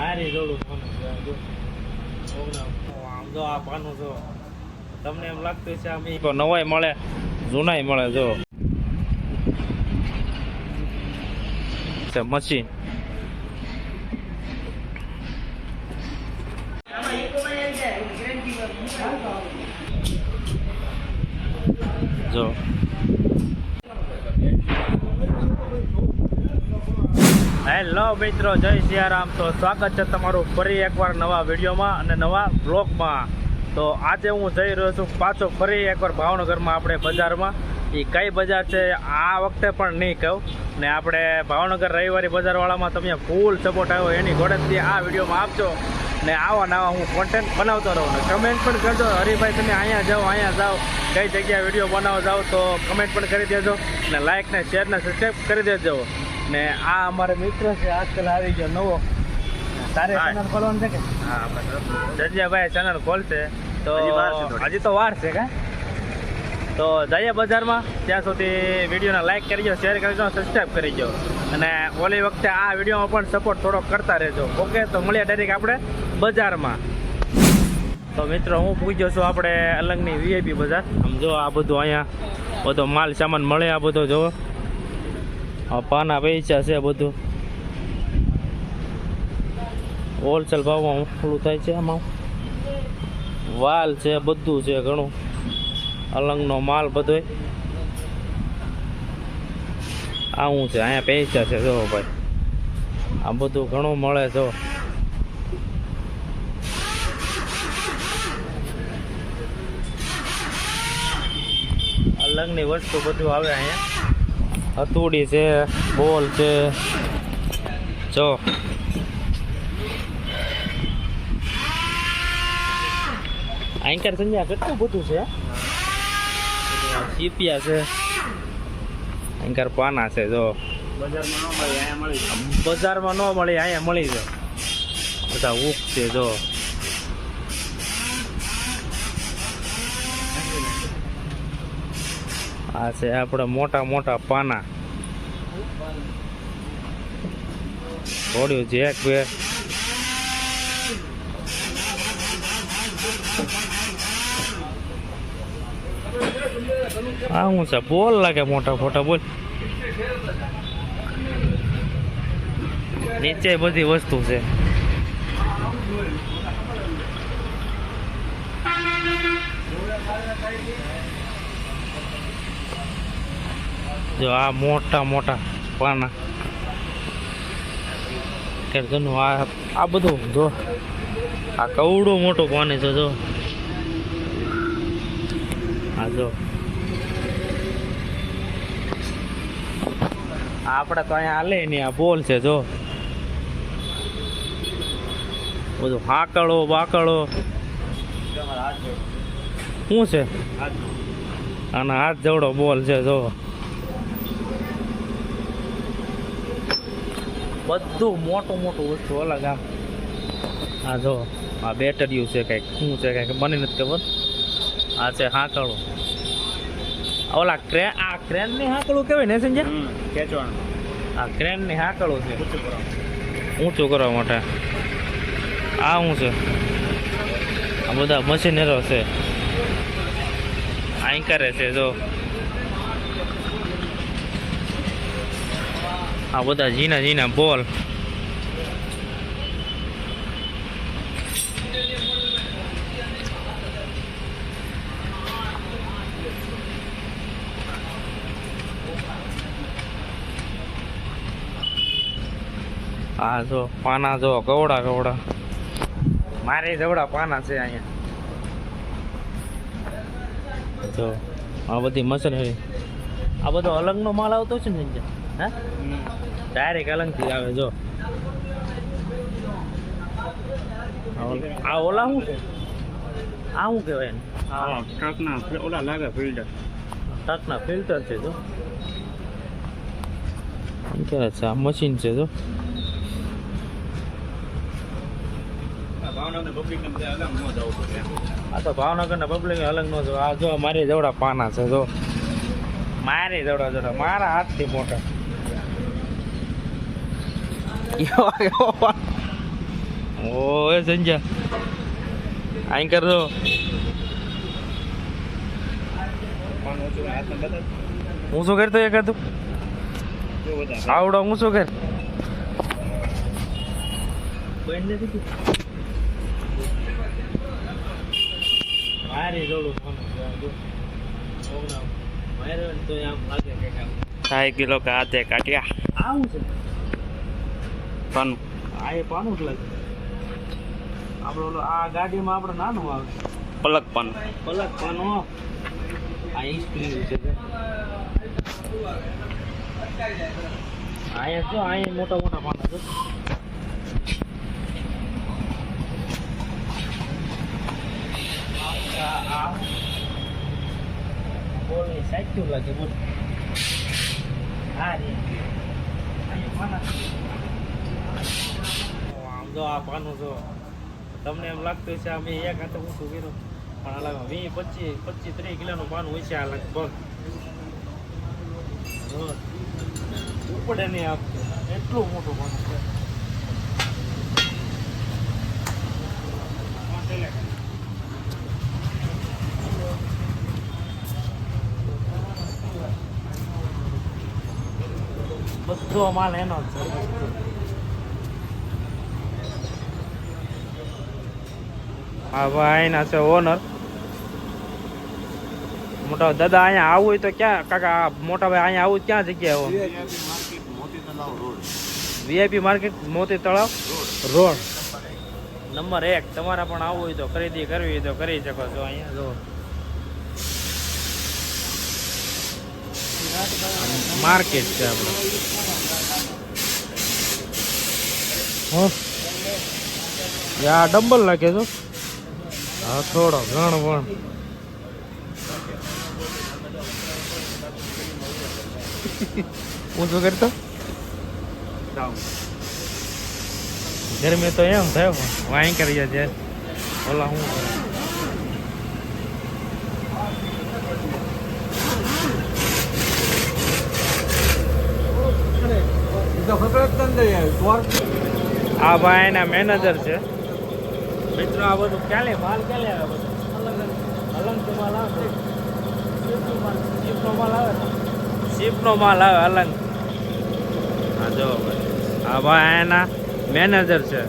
મારી જોડું પાનું આમ જો આ પાનું જો તમને એમ લાગતું છે આમ નવાઈ મળે જૂનાઈ મળે જો મશીન જો હેલો મિત્રો, જય સિયારામ. તો સ્વાગત છે તમારું ફરી એકવાર નવા વિડીયોમાં અને નવા બ્લોગમાં. તો આજે હું જઈ રહ્યો છું પાછો ફરી એકવાર ભાવનગરમાં આપણે બજારમાં. એ કઈ બજાર છે આ વખતે પણ નહીં કહું ને. આપણે ભાવનગર રવિવારી બજારવાળામાં તમે ફૂલ સપોર્ટ આવ્યો એની ગોળેથી આ વિડીયોમાં આપજો ને આવા નવા હું કોન્ટેન્ટ બનાવતો રહું ને કમેન્ટ પણ કરજો. હરિભાઈ તમે અહીંયા જાઓ કઈ જગ્યાએ વિડીયો બનાવો જાઓ તો કમેન્ટ પણ કરી દેજો ને લાઇક ને શેર ને સબસ્ક્રાઈબ કરી દેજો. ને આ અમારે મિત્ર છે આજકાલ આવી ગયો નવો. તારે ચેનલ ખોલવાનું છે કે? હા, જજિયાભાઈ ચેનલ ખોલશે તો હજી તો વાર છે કા. તો જઈએ બજારમાં, ત્યાં સુધી વિડીયોને લાઇક કરજો, શેર કરજો, સબસ્ક્રાઈબ કરજો અને ઓલી વખતે આ વિડીયોમાં પણ સપોર્ટ થોડો કરતા રહેજો. ઓકે, તો મળીએ ડાયરેક્ટ આપણે બજારમાં. તો મિત્રો, હું પૂછ્યો છું આપણે અલંગની વીઆઈપી બજાર. આમ જો આ બધું અહીંયા બધો માલ સામાન મળે. આ બધો જો પાના પૈસા છે, બધું હોલસેલ ભાવમાં ઓલું થાય છે. આમાં વાલ છે, બધું છે ઘણું અલંગનો માલ બધો. આવું છે અહીંયા પૈસા છે જો ભાઈ, આ બધું ઘણું મળે જો. અલંગની વસ્તુ બધું આવે અહીંયા. હથોડી છે, બોલ છે જો. આંકર સંજ્ઞા કેટલું બધું છે. સીપિયા છે, આંકર પાના છે જો. બજારમાં ન મળે અહીંયા મળી જાય. બધા ઉક છે જો. આ છે આપણે મોટા મોટા પાના. થોડું જેક બે આ શું છે? બોલ લાગે મોટા મોટા. બોલ નીચે બધી વસ્તુ છે. જો આ મોટા મોટા પાના કે ઘણું. આ બધું જો, આ કવડું મોટું પાણી છે જો. આ જો આપણે તો અહીંયા હાલે નહીં. આ બોલ છે જો. બધું હાકડો બાકડો શું છે? અને હાથ જેવડો બોલ છે જો. બધું મોટું મોટું વસ્તુ અલગ. આ જો આ બેટરીયું છે કંઈક. શું છે કંઈક બની નથી ખબર. આ છે હાકડું. ઓલા આ ક્રેનની હાકડું કહેવાય ને સંજય? ખેંચવાનું. આ ક્રેનની હાકડું છે ઊંચું કરવા માટે. આ શું છે? આ બધા મશીનરો છે. અહીં કરે છે જો. આ બધા ઝીણા ઝીણા બોલ. આ જો પાના જો, કવડા કવડા. મારે જવડા પાના છે અહીંયા જો. આ બધી મશીનરી. આ બધો અલંગનો માલ આવતો છે ને? હા, ડાયરેક્ટ અલંગથી આવે જો. આ ઓલા શું છે? આ શું કહેવાય? ટ્રકના ઓલા લાગે ફિલ્ટર. ટ્રકના ફિલ્ટર છે જો. કહેવાય છે આ મશીન છે જો. આ તો ભાવનગરના પબ્લિક અલગ નો જો. આ જો મારી જવડા પાના છે જો. મારી જવડા મારા હાથથી મોટા. ઓય સંજય આઈ કર દો હું શું કરતો એક હતું આવડો હું શું કર કિલો का आते काटिया આવું છે પાનું આ એ પાનું જ લાગે આપણો ઓલો આ ગાડીમાં આપણે નાનું આવે પલક પાનું આ સ્પ્રિંગ છે અહીંયા જો અહીંયા મોટા મોટા પાના છે બોલે સાચું લાગે બોલ હા રે આમ જો આ પાનું જો તમને એમ લાગતું છે અમે એક હાથે ઊંચું કર્યું પણ અલગ 20-25-30 કિલોનું પાનું હોય છે આ લગભગ ઉપડે નહીં આપતું એટલું મોટું પાનું છે બધો માલ એનો જ છે હા ભાઈ ના છે ઓનર મોટા દાદા અહીંયા આવું હોય તો ક્યાં કાકા મોટા ભાઈ અહીંયા આવું ક્યાં જગ્યાએ વીઆઈપી માર્કેટ મોતી તળાવ રોડ નંબર 1 તમારે પણ આવવું હોય તો ખરીદી કરવી હોય તો કરી શકો છો અહીંયા જો માર્કેટ છે આપણે આ ડમ્બલ લાગે છો હા થોડો ઘણ પણ હું શું કરતો ગરમી તો એમ થયો વાઈ કરી છે ઓલા હું આ ભાઈ એના મેનેજર છે મિત્રો આ બધું ક્યારે માલ ક્યારે આવે બધું અલંગ માલ આવે શિપનો માલ આવે અલંગ હા જો ભાઈ આ ભાઈ એના મેનેજર છે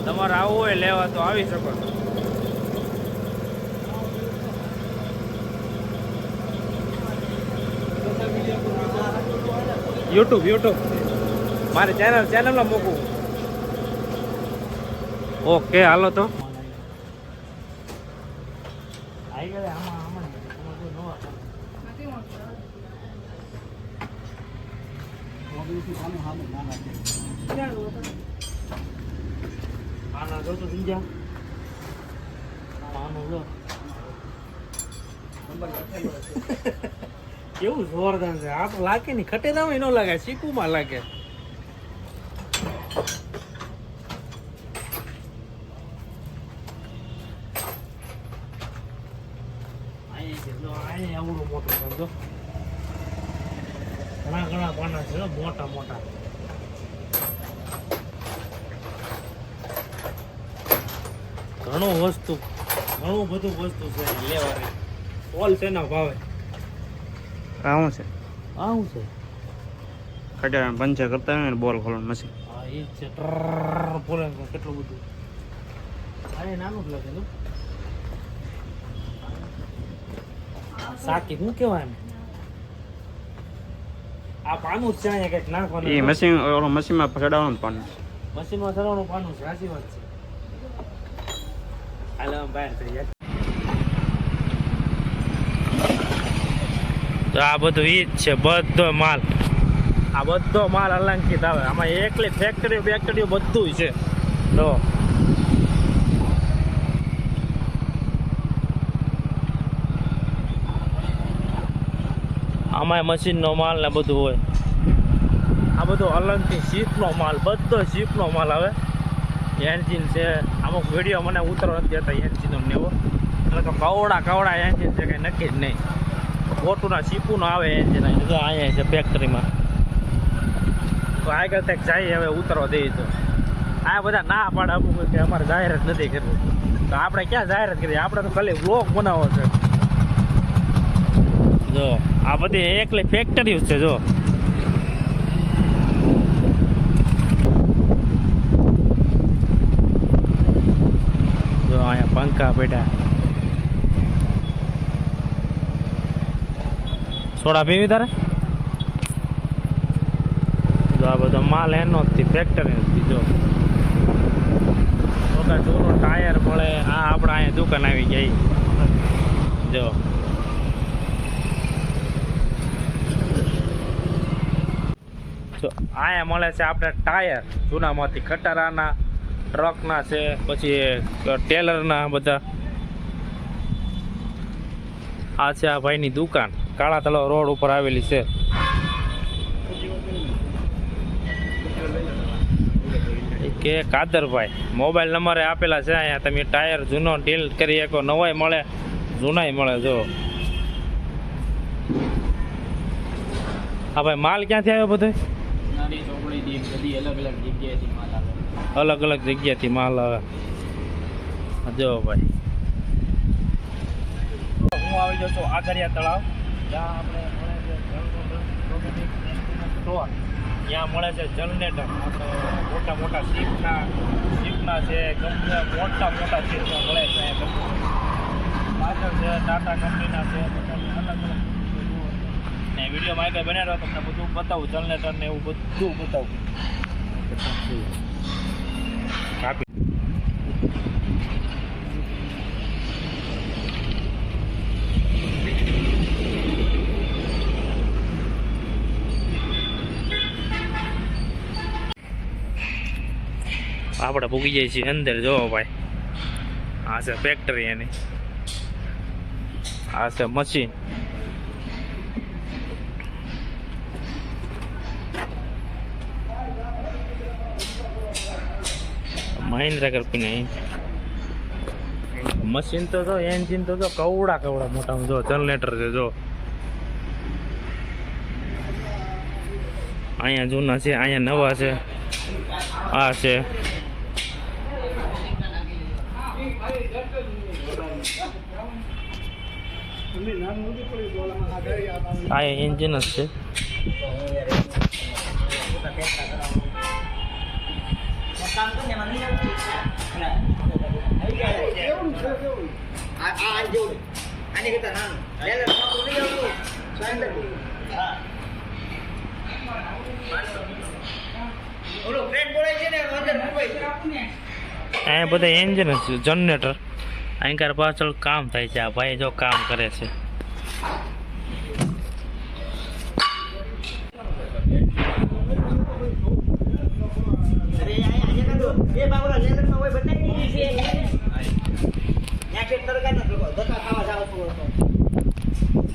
તમારે આવવું હોય લેવા તો આવી શકો છો યુટ્યુબ મારી ચેનલમાં મૂકું ઓકે હાલો તો કેવું જોરદાર છે આ તો લાગે નહીં ખટેરામાં ન લાગે ચીકુમાં લાગે આવડું મોટું સમજો ઘણા પાના છે મોટા મોટા ઘણું બધું વસ્તુ છે લેવાની હોલસેલના ભાવે આવું છે આવું છે ખટારા પંચર કરતા હોય ને બોલ ખોલવાનું મશીન હા એ છે બોલે કેટલું બધું અરે નાનું જ લાગે સાકી શું કહેવાય આ પાનું જ છે અહીંયા કંઈક નાખવાનું એ મશીન ઓલો મશીનમાં ચડાવવાનું પાનું મશીનમાં ચડાવવાનું પાનું છે સાચી વાત છે હાલો બહાર થઈ જાય તો આ બધું ઈ જ છે બધો માલ આ બધો માલ અલંકિત આવે આમાં એકલી ફેક્ટરીઓ બધું છે તો આમાં મશીનનો માલ ને બધું હોય આ બધું અલંકિત શીપનો માલ બધો શીપનો માલ આવે એન્જિન છે અમુક વિડીયો મને ઉતરવા નથી દેતા એન્જિનો ને એવો એટલે તો કવડા એન્જિન છે કંઈ નક્કી જ નહીં મોટુંના શીપુનો આવે એન્જિન જો અહીંયા છે ફેક્ટરીમાં તો આગળ તક જાય હવે ઉતરવા દઈએ તો આ બધા ના પાડે અમુક કે અમારે જાહેરાત નથી કરવી, તો આપણે ક્યાં જાહેરાત કરીએ? આપણે તો ખાલી બ્લોગ બનાવવો છે. જો આ બધી એકલી ફેક્ટરી છે. જો અહીંયા પંખા બેઠા. સોડા પીવી તારે? જો આ બધો માલ એનો જ ફેક્ટરી નથી. જો જૂનો ટાયર મળે. આ આપણે અહીંયા દુકાન આવી ગઈ. જો અહીંયા મળે છે આપણે ટાયર જૂનામાંથી, ખટારાના, ટ્રકના છે, પછી ટેલરના બધા. આ છે આ ભાઈની દુકાન, કાળા તળાવ રોડ ઉપર આવેલી છે. કે કાદરભાઈ મોબાઈલ નંબરે આપેલા છે. અહીંયા તમે ટાયર જૂનો ડીલ કરી શકો, નવાય મળે, જૂનાય મળે. જો હા ભાઈ, માલ ક્યાંથી આવ્યો બધો? અલગ અલગ જગ્યાથી માલ આવે. જો ભાઈ, હું આવી જાઉં છું આગળિયા તળાવ, જ્યાં આપણે સ્ટોર, ત્યાં મળે છે જનરેટર. મોટા મોટા શીપના છે, કંપની મોટા મોટા શીપ મળે છે. પાછળ છે ટાટા કંપનીના છે. અલગ અલગ ને વિડીયોમાં આગળ બનાવ્યો તમને બધું બતાવું, જનરેટર ને એવું બધું બતાવું. કાપી આપણે પૂગી જઈએ છીએ અંદર. જોવો ભાઈ, આ છે ફેક્ટરી એની, આ છે મશીન. મહિન્દ્રા કંપની મશીન તો જો, એન્જિન તો જો કવડા મોટા. જો જનરેટર છે. જો અહીંયા જૂના છે, અહીંયા નવા છે. આ છે આ એન્જિન જ છે. અહીંયા બધા એન્જિન જ છે, જનરેટર. અહીં પાછળ કામ થાય છે. આ ભાઈ જો કામ કરે છે.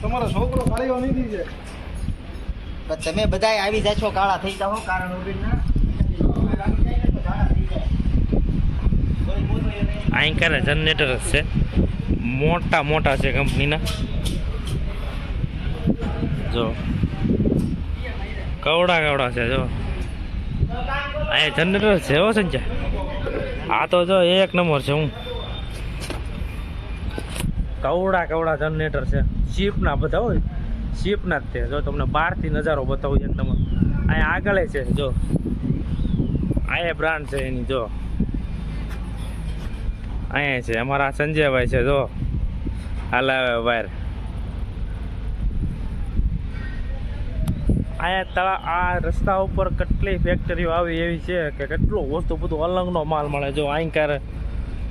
તમારો છોકરો કાળીઓ નહીં છે, તમે બધા આવી જાશો કાળા થઈ જાઓ. કારણ અહીં કરે જનરેટર જ છે, મોટા મોટા છે કંપનીના. જો કવડા છે. જો અહીંયા જનરેટર છે હો સંજય. આ તો જો એક નંબર છે. હું કવડા જનરેટર છે. શીપના બધા હોય, શીપના જ છે. જો તમને બહારથી નજારો બતાવું એક નંબર. અહીંયા આગળ છે. જો અહીંયા બ્રાન્ડ છે એની. જો અહીંયા છે અમારા સંજયભાઈ છે. જો હલાવે બહાર. અહીંયા આ રસ્તા ઉપર કેટલી ફેક્ટરીઓ આવી એવી છે કે કેટલું વસ્તુ બધું અલંગનો માલ મળે. જો આંકાર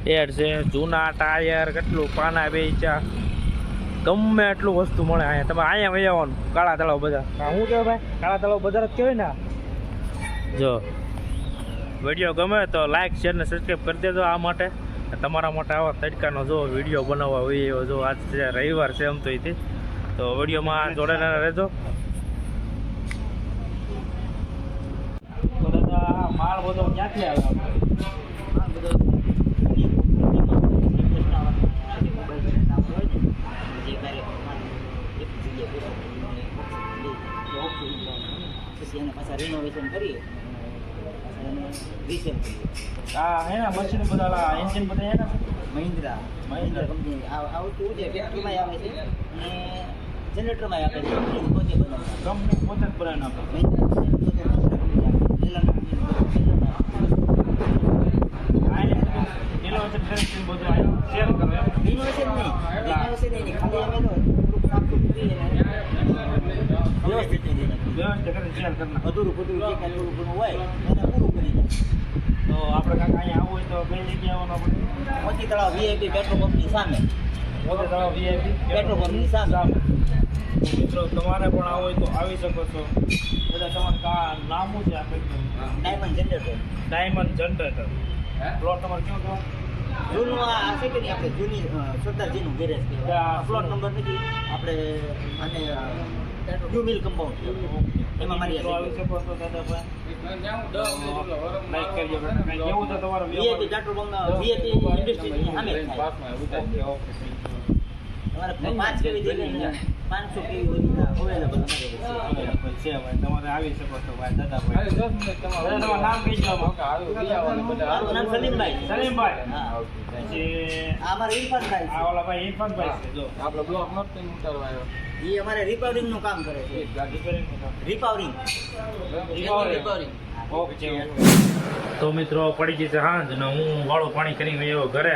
એડ છે, જૂના ટાયર, કેટલું પાના વેચા, ગમે એટલું વસ્તુ મળે અહીંયા. તમે અહીંયા વહી આવવાનું કાળા તળાવ બજાર. શું કહેવાય ભાઈ? કાળા તળાવ બજાર જ કહેવાય ને. જો વિડીયો ગમે તો લાઈક, શેર ને સબસ્ક્રાઈબ કરી દેજો. આ માટે તમારા માટે આવા તડકાનો જો વિડીયો બનાવવા હોય એવો. જો આજ રવિવાર છે એમ તો એથી, તો વિડીયોમાં જોડાયેલા રહેજો. માલ બધો ક્યાંથી આવે? પછી એને પાછા રિનોવેશન કરીએ, પાછા એને રિસેલ કરીએ. મશીન બધા એન્જિન બધા એના મહિન્દ્રા મહિન્દ્રા. કંપની આવતું છે, ફેક્ટરીમાં આવે છે અને જનરેટરમાં આપે છે. કંપની પોતે બનાવે છે. કંપની પોતે જ બનાવીને આપે. મહિન્દ્રા ઇનોવેશન કરીને બધું આ શેર કરે એમ. ઇનોવેશન નહીં, ખાલી અમે તો થોડુંક સાફ કરી અને વ્યવસ્થિત કરી નાખીએ. વ્યવસ્થિત કરીને શેર કરી નાખે. અધૂરું પૂરું જે કાંઈ થોડું ઘણું હોય એને પૂરું કરી નાખીએ. તો આપણે કાંઈક અહીંયા આવવું હોય તો કઈ જગ્યાએ આવવાનું આપણે? મોતી તળાવ વીઆઈપી પેટ્રોલ પંપની સામે. પોતે તમારા VIP પેટ્રોલ પંપની સામે. મિત્રો તમારે પણ આવવું હોય તો આવી શકો છો. બધા તમારે નામ શું છે આપણે? Diamond generator. Diamond generator. Plot number કેવો કહેવાય? જૂનું આ છે કે નહીં, આપણે જૂની સરદારજીનું ગેરેજ કહેવાય. પ્લોટ નંબર નથી આપણે અને ન્યુ મિલ કમ્પાઉન્ડ એમાં મારી મિત્રો આવી શકો છો દાદાભાઈ. લાઈક કરજો. કાંઈ કેવું છે તમારો વીઆઈપી પેટ્રોલ પંપ વીઆઈપી ઇન્ડસ્ટ્રીની સામે જ થાય. Okay okay. તમારે 5 કેવી જોઈએ 500 કેવી હોય અવેલેબલ અમારે છે ભાઈ, તમારે આવી શકો છો ભાઈ દાદાભાઈ. તમારું નામ કહી દો. મારું નામ સલીમભાઈ. સલીમભાઈ. હા. પછી આ અમારે ઇરફાનભાઈ આ ઓલા ભાઈ ઇરફાનભાઈ છે. જો એ અમારે રિપાવરિંગ નું કામ કરે છે. રિપાવરિંગ. ઓકે. તો મિત્રો પડી ગઈ છે સાંજ ને હું વાળું પાણી કરીને આવ્યો ઘરે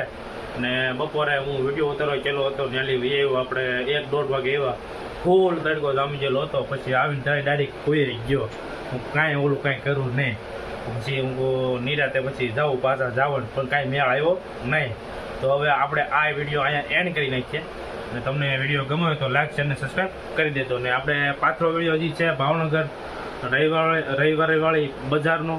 અને બપોરે હું વિડીયો ઉતારવા ગયેલો હતો ત્યાંથી આવ્યો આપણે 1-1:30 વાગે આવ્યા. ફૂલ તડકો જામી ગયેલો હતો. પછી આવીને ડાયરેક્ટ કોઈ ગયો. હું કાંઈ ઓલું કાંઈ કરું નહીં. પછી હું નિરાતે પછી જાઉં પાછા જવાનું પણ કાંઈ મેળ આવ્યો નહીં. તો હવે આપણે આ વિડીયો અહીંયા એન્ડ કરી નાખીએ અને તમને વિડીયો ગમ્યો હોય તો લાઈક શેર અને સબસ્ક્રાઈબ કરી દેજો. ને આપણે પાછલો વિડીયો હજી છે ભાવનગર રવિવારે વાળી બજારનો.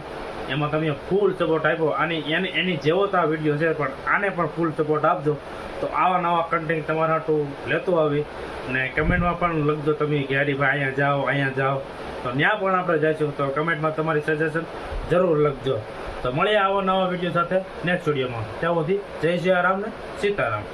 એમાં તમે ફૂલ સપોર્ટ આપ્યો અને એની જેવો તો આ વિડીયો છે પણ આને પણ ફૂલ સપોર્ટ આપજો. તો આવા નવા કન્ટેન્ટ તમારા હાટું લેતો આવી અને કમેન્ટમાં પણ લખજો તમે કે હરીભાઈ અહીંયા જાઓ તો ત્યાં પણ આપણે જઈશું. તો કમેન્ટમાં તમારી સજેશન જરૂર લખજો. તો મળીએ આવા નવા વિડીયો સાથે નેક્સ્ટ વિડીયોમાં. ત્યાં સુધી જય સિયારામ ને સીતારામ.